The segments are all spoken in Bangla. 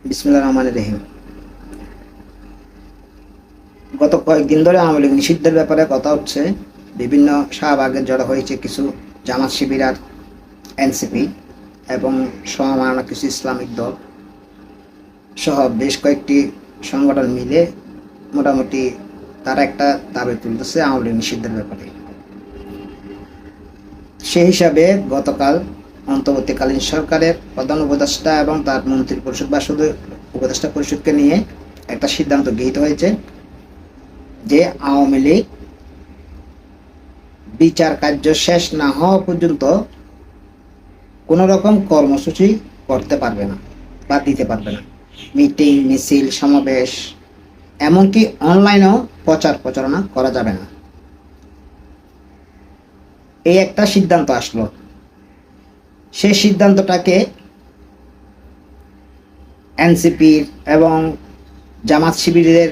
বিসমিল্লাহির রহমানির রহিম। গত কয়েকদিন ধরে আওয়ামী লীগ নিষিদ্ধের ব্যাপারে কথা হচ্ছে। বিভিন্ন শাহবাগে জড়ো হয়েছে কিছু জামাত শিবির আর এনসিপি এবং সমমানা কিছু ইসলামিক দল সহ বেশ কয়েকটি সংগঠন মিলে মোটামুটি তারা একটা দাবি তুলতেছে আওয়ামী লীগ নিষিদ্ধের ব্যাপারে। সেই হিসাবে গতকাল অন্তর্বর্তীকালীন সরকারের প্রধান উপদেষ্টা এবং তার মন্ত্রী পরিষদ বা শুধু উপদেষ্টা পরিষদকে নিয়ে একটা সিদ্ধান্ত গৃহীত হয়েছে যে আওয়ামী লীগ বিচার কার্য শেষ না হওয়া পর্যন্ত কোনো রকম কর্মসূচি করতে পারবে না বা দিতে পারবে না। মিটিং, মিছিল, সমাবেশ, এমনকি অনলাইনেও প্রচার প্রচারণা করা যাবে না। এই একটা সিদ্ধান্ত আসলো। সেই সিদ্ধান্তটাকে এনসিপির এবং জামাত শিবিরের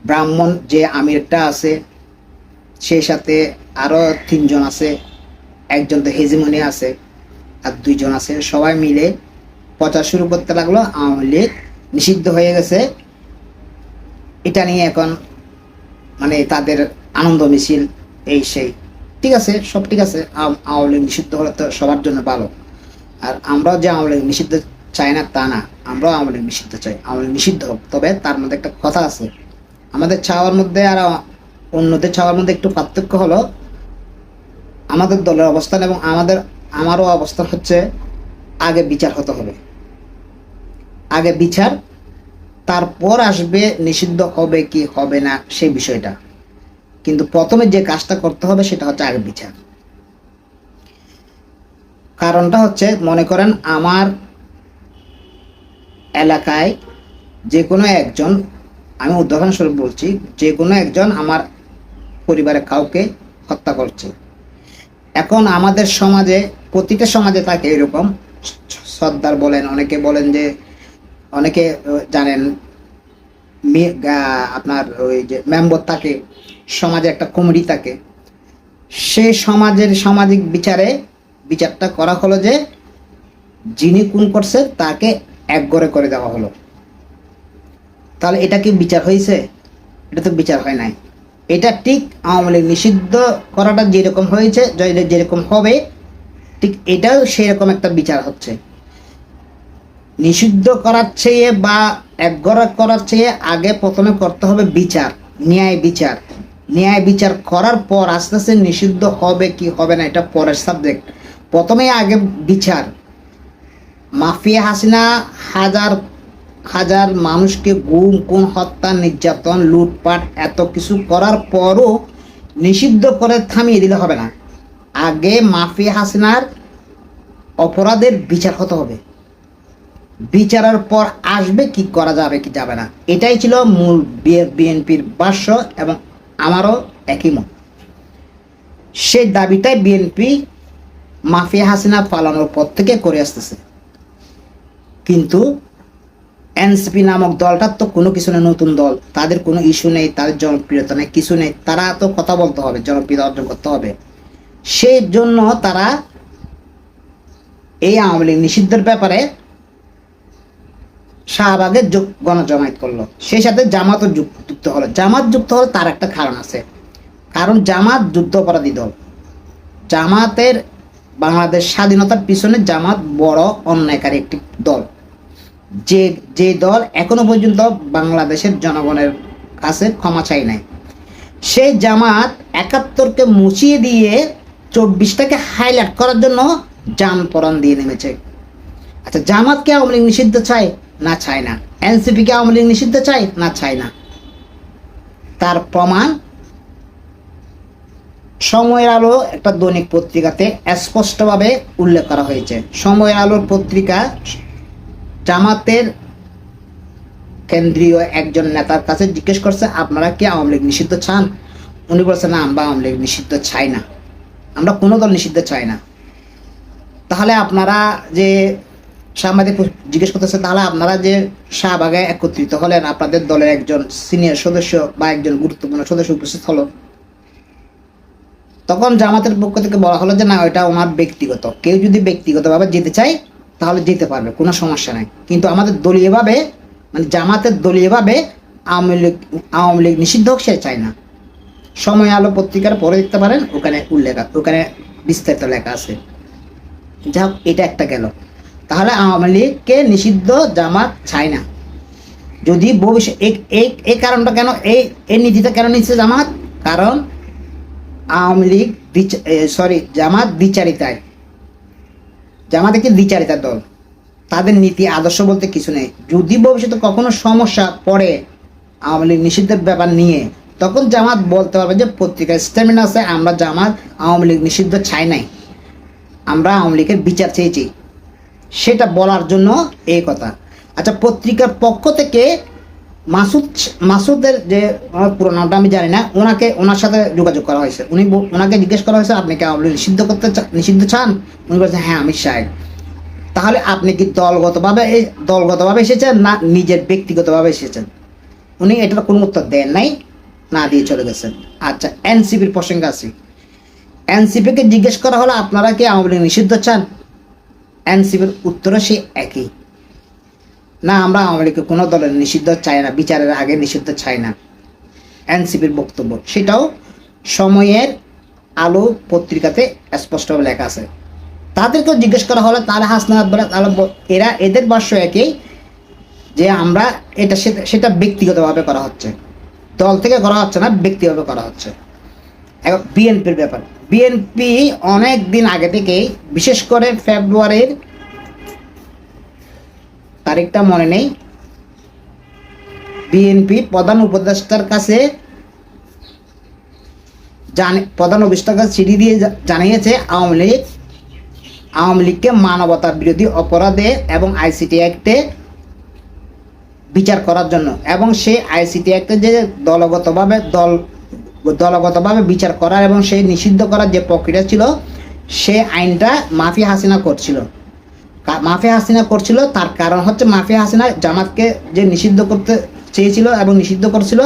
ব্রাহ্মণ যে আমিরটা আছে, সেই সাথে আরও 3 জন আছে, একজন তো হেজিমনি আছে আর 2 জন আছে, সবাই মিলে প্রচার শুরু করতে লাগলো আওয়ামী লীগ নিষিদ্ধ হয়ে গেছে। এটা নিয়ে এখন মানে তাদের আনন্দ মিছিল, এই সেই। ঠিক আছে, সব ঠিক আছে, আওয়ামী লীগ নিষিদ্ধ হলে তো সবার জন্য ভালো। আর আমরাও যে আওয়ামী লীগ নিষিদ্ধ চাই না তা না, আমরাও আওয়ামী লীগ নিষিদ্ধ চাই, আওয়ামী লীগ নিষিদ্ধ হোক। তবে তার মধ্যে একটা কথা আছে, আমাদের চাওয়ার মধ্যে আর অন্যদের চাওয়ার মধ্যে একটু পার্থক্য হলো, আমাদের দলের অবস্থান এবং আমারও অবস্থান হচ্ছে আগে বিচার হতে হবে, আগে বিচার, তারপর আসবে নিষিদ্ধ হবে কি হবে না সেই বিষয়টা। কিন্তু প্রথমে যে কাজটা করতে হবে সেটা হচ্ছে আগে বিচার। কারণটা হচ্ছে, মনে করেন আমার এলাকায় যে কোনো একজন, আমি উদাহরণস্বরূপ বলছি, যে কোনো একজন আমার পরিবারের কাউকে হত্যা করছে। এখন আমাদের সমাজে, প্রতিটা সমাজে থাকে এরকম সর্দার বলেন, অনেকে বলেন যে, অনেকে জানেন আপনার ওই যে মেম্বার থাকে, সমাজে একটা কমিটি থাকে, সে সমাজের সামাজিক বিচারটা করা হলো যে যিনি খুন করছে তাকে একগরে করে দেওয়া হলো। তাহলে এটা কি বিচার হয়েছে? এটা তো বিচার হয় নাই। এটা ঠিক আওয়ামী লীগ নিষিদ্ধ করাটা যেরকম হয়েছে, যেরকম হবে, ঠিক এটাও সেরকম একটা বিচার হচ্ছে। নিষিদ্ধ করার চেয়ে বা একগরে করার চেয়ে আগে প্রথমে করতে হবে বিচার, ন্যায় বিচার। ন্যায় বিচার করার পর আস্তে আস্তে নিষিদ্ধ হবে কি হবে না এটা পরের সাবজেক্ট। প্রথমে আগে বিচার। মাফিয়া হাসিনা হাজার হাজার মানুষকে গুম, খুন, হত্যা, নির্যাতন, লুটপাট এত কিছু করার পরও নিষিদ্ধ করে থামিয়ে দিলে হবে না। আগে মাফিয়া হাসিনার অপরাধের বিচার হতে হবে। বিচারের পর আসবে কি করা যাবে কি যাবে না। এটাই ছিল মূল বিএনপির ভাষ্য এবং আমারও একই মত। সেই দাবিটাই বিএনপি মাফিয়া হাসিনা পালানোর পর থেকে করে আসতেছে। কিন্তু এনসিপি নামক দলটার তো কোনো কিছু নেই, নতুন দল, তাদের কোনো ইস্যু নেই, তাদের জনপ্রিয়তা নেই, কিছু নেই। তারা তো কথা বলতে হবে, জনপ্রিয়তা অর্জন করতে হবে। সেই জন্য তারা এই আওয়ামী লীগ নিষিদ্ধের ব্যাপারে শাহবাগে গণজমায়েত করলো। সেই সাথে জামাতও যুক্ত হলো। জামাত যুক্ত হলো তার একটা কারণ আছে, কারণ জামাত যুদ্ধাপরাধী দল। জামাতের বাংলাদেশ স্বাধীনতার পিছনে জামাত বড় অন্যায়কারী একটি দল, যে দল এখনো পর্যন্ত বাংলাদেশের জনগণের কাছে ক্ষমা চাই নাই। সেই জামাত ৭১কে মুছিয়ে দিয়ে ২৪টাকে হাইলাইট করার জন্য জান পরাণ দিয়ে নেমেছে। আচ্ছা, জামাতকে আওয়ামী লীগ নিষিদ্ধ চায় না চায় না, এনসিপিকে আওয়ামী লীগ নিষিদ্ধ চায় না চায় না। তার প্রমাণ সময়ের আলো একটা দৈনিক পত্রিকাতে স্পষ্টভাবে উল্লেখ করা হয়েছে। সময়ের আলোর পত্রিকা জামাতের কেন্দ্রীয় একজন নেতার কাছে জিজ্ঞেস করছে, আপনারা কি আওয়ামী লীগ নিষিদ্ধ চান? উনি বলছেন, না, আমরা আওয়ামী লীগ নিষিদ্ধ চাই না, আমরা কোনো দল নিষিদ্ধ চাই না। তাহলে আপনারা যে সাংবাদিক জিজ্ঞেস করতেছে, তাহলে আপনারা যে শাহবাগে একত্রিত হলেন, আপনাদের দলের একজন সিনিয়র সদস্য বা একজন গুরুত্বপূর্ণ সদস্য উপস্থিত হলো। তখন জামাতের পক্ষ থেকে বলা হলো যে না, ওইটা ওনার ব্যক্তিগত, কেউ যদি ব্যক্তিগতভাবে যেতে চায় তাহলে যেতে পারবে, কোনো সমস্যা নাই। কিন্তু আমাদের দলীয়ভাবে, মানে জামাতের দলীয়ভাবে আওয়ামী লীগ নিষিদ্ধ হোক সে চায় না। সময় আলো পত্রিকার পরে দেখতে পারেন, ওখানে উল্লেখ, ওখানে বিস্তারিত লেখা আছে। যাই হোক, এটা একটা গেল। তাহলে আওয়ামী লীগকে নিষিদ্ধ জামাত চায় না। যদি ভবিষ্যৎ এই কারণটা কেন, এই নীতিটা কেন নিচ্ছে জামাত? কারণ আওয়ামী লীগ জামাত দ্বিচারিতায়, জামাত একটি দ্বিচারিতার দল। তাদের নীতি আদর্শ বলতে কিছু নেই। যদি ভবিষ্যতে কখনো সমস্যা পড়ে আওয়ামী লীগ নিষিদ্ধের ব্যাপার নিয়ে, তখন জামাত বলতে পারবে যে পত্রিকার স্টেটমেন্ট আছে, আমরা জামাত আওয়ামী লীগ নিষিদ্ধ চাই নাই, আমরা আওয়ামী লীগের বিচার চেয়েছি, সেটা বলার জন্য এই কথা। আচ্ছা, পত্রিকার পক্ষ থেকে মাসুদের যে পুরো নামটা আমি জানি না, ওনার সাথে যোগাযোগ করা হয়েছে। ওনাকে জিজ্ঞেস করা হয়েছে আপনি কি আওয়ামী লীগ নিষিদ্ধ চান? উনি বলছেন হ্যাঁ আমি চাই। তাহলে আপনি কি দলগতভাবে এসেছেন না নিজের ব্যক্তিগতভাবে এসেছেন? উনি এটার কোনো উত্তর দেন নাই, না দিয়ে চলে গেছেন। আচ্ছা, এনসিপির প্রসঙ্গে আসি। এনসিপিকে জিজ্ঞেস করা হলো আপনারা কি আওয়ামী লীগ নিষিদ্ধ চান? এনসিপির উত্তরও সে একই, না আমরা আওয়ামী লীগকে কোনো দলের নিষিদ্ধ চাই না, বিচারের আগে নিষিদ্ধ চাই না। এনসিপির বক্তব্য, সেটাও সময়ের আলো পত্রিকাতে স্পষ্টভাবে লেখা আছে। তাদেরকেও জিজ্ঞেস করা হলো, তাহলে হাসনাত বলে, তাহলে এদের ভাষ্য একই, যে আমরা সেটা ব্যক্তিগতভাবে করা হচ্ছে, দল থেকে করা হচ্ছে না, ব্যক্তিগতভাবে করা হচ্ছে। এখন বিএনপির ব্যাপার, বিএনপি অনেক দিন আগে থেকেই, বিশেষ করে ফেব্রুয়ারির তারিখটা মনে নেই, বিএনপি প্রধান উপদেষ্টার কাছে চিঠি দিয়ে জানিয়েছে আওয়ামী লীগকে মানবতা বিরোধী অপরাধে এবং আইসিটি অ্যাক্টে বিচার করার জন্য, এবং সেই আইসিটি অ্যাক্টে যে দলগতভাবে বিচার করার এবং সেই নিষিদ্ধ করার যে প্রক্রিয়া ছিল, সে আইনটা মাফিয়া হাসিনা করছিল। তার কারণ হচ্ছে মাফিয়া হাসিনা জামাতকে যে নিষিদ্ধ করতে চেয়েছিল এবং নিষিদ্ধ করছিল,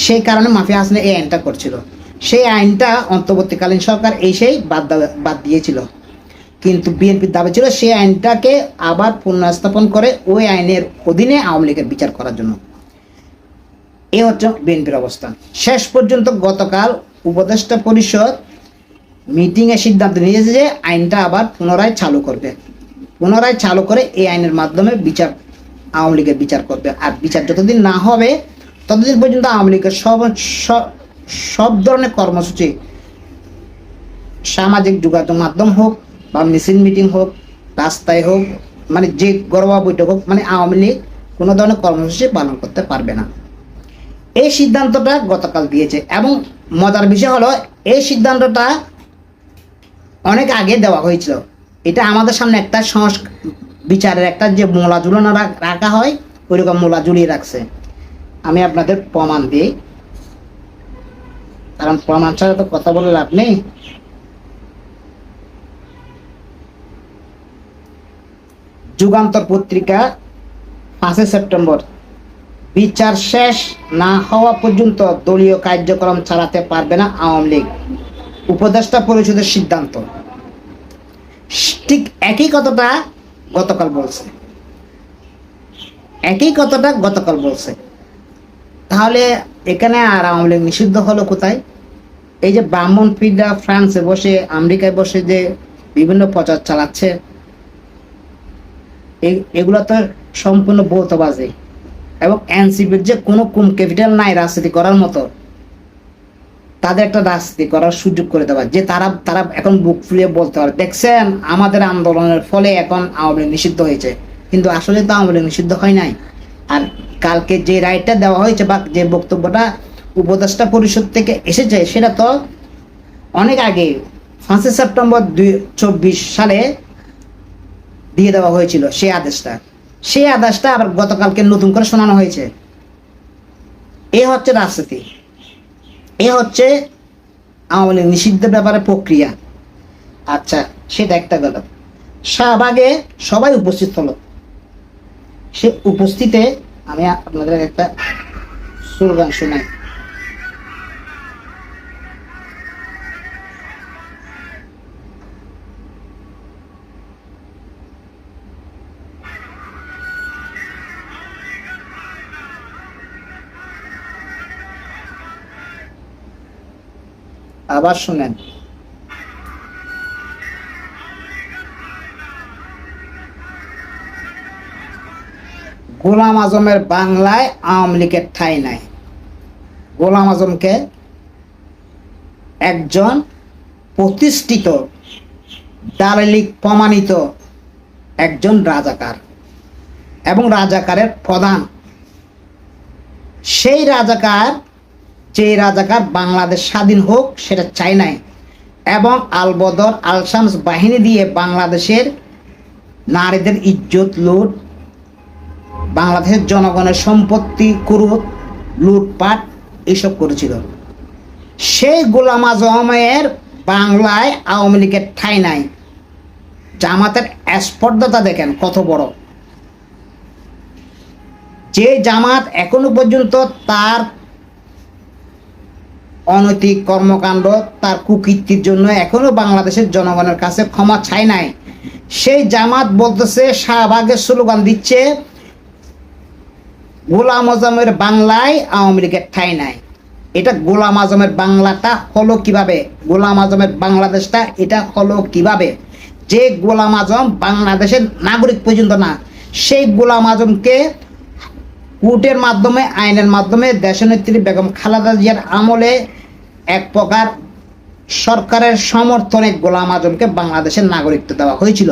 সেই কারণে মাফিয়া হাসিনা এই আইনটা করছিল। সেই আইনটা অন্তর্বর্তীকালীন সরকার এসেই বাদ দিয়েছিল। কিন্তু বিএনপির দাবি ছিল সেই আইনটাকে আবার পুনঃস্থাপন করে ওই আইনের অধীনে আওয়ামী লীগের বিচার করার জন্য। এই হচ্ছে বিএনপির অবস্থান। শেষ পর্যন্ত গতকাল উপদেষ্টা পরিষদ মিটিংয়ে সিদ্ধান্ত নিয়েছে যে আইনটা আবার পুনরায় চালু করে এই আইনের মাধ্যমে আওয়ামী লীগের বিচার করবে। আর বিচার যতদিন না হবে ততদিন পর্যন্ত আওয়ামী লীগের সব ধরনের কর্মসূচি, সামাজিক যোগাযোগ মাধ্যম হোক বা মিছিল মিটিং হোক, রাস্তায় হোক, মানে যে গরবা বৈঠক হোক, মানে আওয়ামী লীগ কোনো ধরনের কর্মসূচি পালন করতে পারবে না। এই সিদ্ধান্তটা গতকাল দিয়েছে। এবং মজার বিষয় হলো, এই সিদ্ধান্তটা অনেক আগে দেওয়া হয়েছিল। এটা আমাদের সামনে একটা বিচারের একটা যে মোলা ঝুলানো রাখা হয়, ওইরকম মোলা ঝুলিয়ে রাখছে। আমি আপনাদের প্রমাণ দিই, কারণ প্রমাণ ছাড়া তো কথা বলে লাভ নেই। যুগান্তর পত্রিকা 5 সেপ্টেম্বর, বিচার শেষ না হওয়া পর্যন্ত দলীয় কার্যক্রম চালাতে পারবে না আওয়ামী লীগ, উপদেষ্টা পরিষদের সিদ্ধান্ত। ঠিক একই কথাটা গতকাল বলছে। তাহলে এখানে আর আওয়ামী লীগ নিষিদ্ধ হলো কোথায়? এই যে ব্রাহ্মণপিড়া ফ্রান্সে বসে, আমেরিকায় বসে যে বিভিন্ন প্রচার চালাচ্ছে, এগুলো তো সম্পূর্ণ ভৌতবাজি। এবং এনসিপির যে কোনো ক্যাপিটাল নাই রাজনীতি করার মতো, তাদের একটা রাজনীতি করার সুযোগ করে দেওয়া, যে তারা এখন বুক ফুলিয়ে বলতে পারে দেখছেন আমাদের আন্দোলনের ফলে এখন আওয়ামী লীগ নিষিদ্ধ হয়েছে। কিন্তু আসলে তো আওয়ামী লীগ নিষিদ্ধ হয় নাই। আর কালকে যে রাইটটা দেওয়া হয়েছে বা যে বক্তব্যটা উপদেষ্টা পরিষদ থেকে এসেছে, সেটা তো অনেক আগে 5 সেপ্টেম্বর 2024 সালে দিয়ে দেওয়া হয়েছিল সেই আদেশটা আবার গতকালকে নতুন করে শোনানো হয়েছে। এ হচ্ছে রাজনীতি, এ হচ্ছে আওয়ামী লীগ নিষিদ্ধের ব্যাপারে প্রক্রিয়া। আচ্ছা, সেটা একটা গেল। শাহবাগে সবাই উপস্থিত হলো। সে উপস্থিতে আমি আপনাদের একটা স্লোগান শোনাই। আবার শুনেন, গোলাম আজমের বাংলায় আওয়ামী লীগের ঠাঁই নাই। গোলাম আজমকে একজন প্রতিষ্ঠিত দালালিক প্রমাণিত একজন রাজাকার এবং রাজাকারের প্রধান। সেই রাজাকার, যে রাজাকার বাংলাদেশ স্বাধীন হোক সেটা চায় নাই এবং আলবদর আলশামস বাহিনী দিয়ে বাংলাদেশের নারীদের ইজ্জত লুট, বাংলাদেশের জনগণের সম্পত্তি কুরুত লুটপাট এসব করেছিল। সেই গোলাম আজমের বাংলায় আওয়ামী লীগের ঠাঁই নাই। জামাতের স্পর্ধতা দেখেন কত বড়। যে জামাত এখনো পর্যন্ত তার অনৈতিক কর্মকাণ্ড, তার কুকীর্তির জন্য এখনো বাংলাদেশের জনগণের কাছে ক্ষমা চায় নাই, সেই জামাত বলতেছে, শাহবাগের স্লোগান দিচ্ছে, গোলাম আজমের বাংলায় আওয়ামী লীগের ঠাঁই নাই। এটা গোলাম আজমের বাংলাটা হলো কিভাবে? গোলাম আজমের বাংলাদেশটা এটা হলো কিভাবে? যে গোলাম আজম বাংলাদেশের নাগরিক পর্যন্ত না, সেই গোলাম আজমকে কোর্টের মাধ্যমে, আইনের মাধ্যমে দেশনেত্রী বেগম খালেদা জিয়ার আমলে এক প্রকার সরকারের সমর্থনে গোলাম আজমকে বাংলাদেশের নাগরিকত্ব দেওয়া হয়েছিল,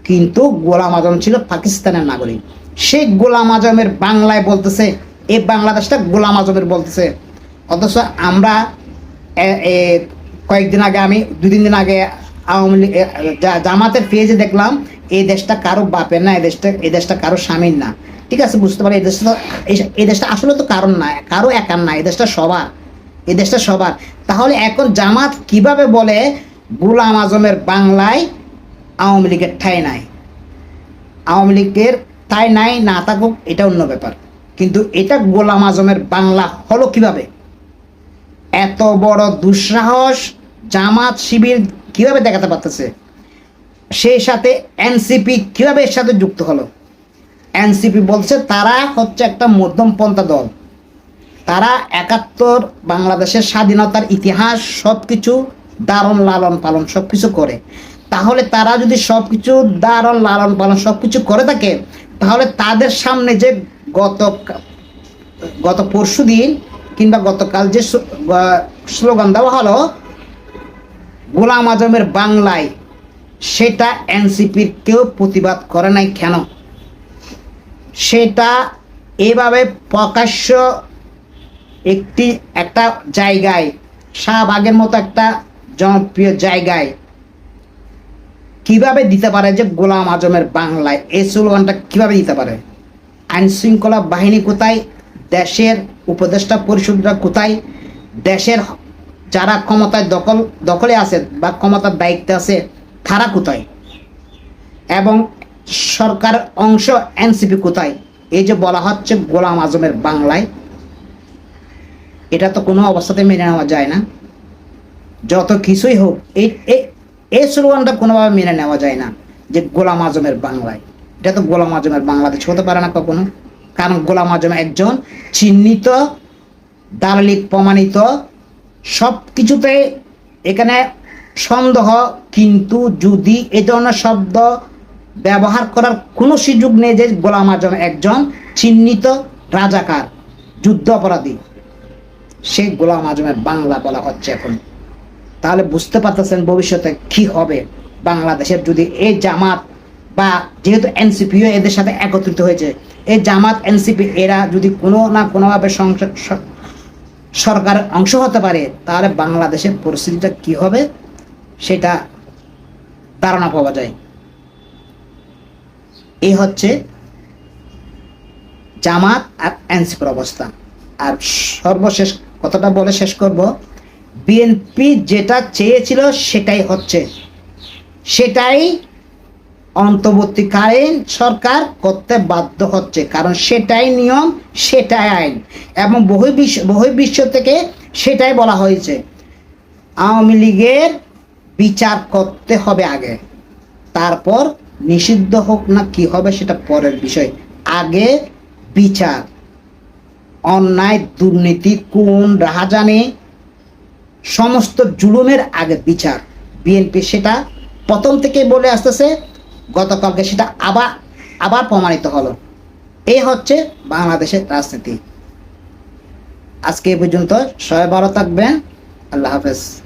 কিন্তু গোলাম আজম ছিল পাকিস্তানের নাগরিক। সেই গোলাম আজমের বাংলায় বলতেছে, এই বাংলাদেশটা গোলাম আজমের বলতেছে। অথচ আমরা কয়েকদিন আগে, আমি 2-3 দিন আগে আওয়ামী লীগ জামাতের পেজে দেখলাম, এই দেশটা কারো বাপের না, এই দেশটা কারো স্বামীর না। ঠিক আছে, বুঝতে পারি এই দেশটা আসলে তো কারণ না, কারো একার না, এই দেশটা সবার, এই দেশটা সবার। তাহলে এখন জামাত কিভাবে বলে গোলাম আজমের বাংলায় আওয়ামী লীগের ঠাঁই নাই? আওয়ামী লীগের ঠাঁই নাই না থাকুক এটা অন্য ব্যাপার, কিন্তু এটা গোলাম আজমের বাংলা হলো কিভাবে? এত বড় দুঃসাহস জামাত শিবির কিভাবে দেখাতে পারতেছে? সেই সাথে এনসিপি কিভাবে এর সাথে যুক্ত হলো? এনসিপি বলছে তারা হচ্ছে একটা মধ্যমপন্থা দল, তারা 71 বাংলাদেশের স্বাধীনতার ইতিহাস সবকিছু দারুণ লালন পালন সবকিছু করে। তাহলে তারা যদি সবকিছু দারুণ লালন পালন সবকিছু করে থাকে, তাহলে তাদের সামনে যে গত পরশু দিন কিংবা গতকাল যে স্লোগান দেওয়া হলো গোলাম আজমের বাংলায়, সেটা এনসিপির কেউ প্রতিবাদ করে নাই কেন? সেটা এভাবে প্রকাশ্য একটা জায়গায়, শাহবাগের মতো একটা জনপ্রিয় জায়গায় কিভাবে দিতে পারে যে গোলাম আজমের বাংলায়? এই স্লোগানটা কিভাবে দিতে পারে? আইন শৃঙ্খলা বাহিনী কোথায়? দেশের উপদেষ্টা পরিষদরা কোথায়? দেশের যারা ক্ষমতায় দখলে আছে বা ক্ষমতার দায়িত্বে আছে তারা কোথায়? এবং সরকার অংশ এনসিপি কোথায়? এই যে বলা হচ্ছে গোলাম আজমের বাংলায়, এটা তো কোনো অবস্থাতে মেনে নেওয়া যায় না। যত কিছুই হোক, এই স্লোগানটা কোনোভাবে মেনে নেওয়া যায় না যে গোলাম আজমের বাংলায়। এটা তো গোলাম আজমের বাংলাদেশ হতে পারে না কখনো, কারণ গোলাম আজম একজন চিহ্নিত দালালিক প্রমাণিত, সব কিছুতে এখানে সন্দেহ। কিন্তু যদি এ ধরনের শব্দ ব্যবহার করার কোনো সুযোগ নেই যে গোলাম আজম একজন চিহ্নিত রাজাকার, যুদ্ধ অপরাধী, সেই গোলাম আজমের বাংলা বলা হচ্ছে এখন। তাহলে বুঝতে পারতেছেন ভবিষ্যতে কি হবে বাংলাদেশের, যদি এই জামাত বা যেহেতু এনসিপিও এদের সাথে একত্রিত হয়েছে, এই জামাত এনসিপি এরা যদি কোনো না কোনোভাবে সরকারের অংশ হতে পারে, তাহলে বাংলাদেশের পরিস্থিতিটা কি হবে সেটা ধারণা পাওয়া যায়। এই হচ্ছে জামাত আর এনসিপির অবস্থা। আর সর্বশেষ কথাটা বলে শেষ করব, বিএনপি যেটা চেয়েছিল সেটাই হচ্ছে, সেটাই অন্তর্বর্তীকালীন সরকার করতে বাধ্য হচ্ছে, কারণ সেটাই নিয়ম, সেটাই আইন, এবং বহির্বিশ্ব থেকে সেটাই বলা হয়েছে। আওয়ামী লীগের বিচার করতে হবে আগে, তারপর নিষিদ্ধ হোক না কি হবে সেটা পরের বিষয়। আগে বিচার, অন্যায় দুর্নীতি কোন রাহাজানি সমস্ত জুলুমের আগে বিচার। বিএনপি সেটা প্রথম থেকেই বলে আসতেছে, গতকালকে সেটা আবার আবার প্রমাণিত হলো। এই হচ্ছে বাংলাদেশের রাজনীতি। আজকে এই পর্যন্ত, সবাই ভালো থাকবেন। আল্লাহ হাফেজ।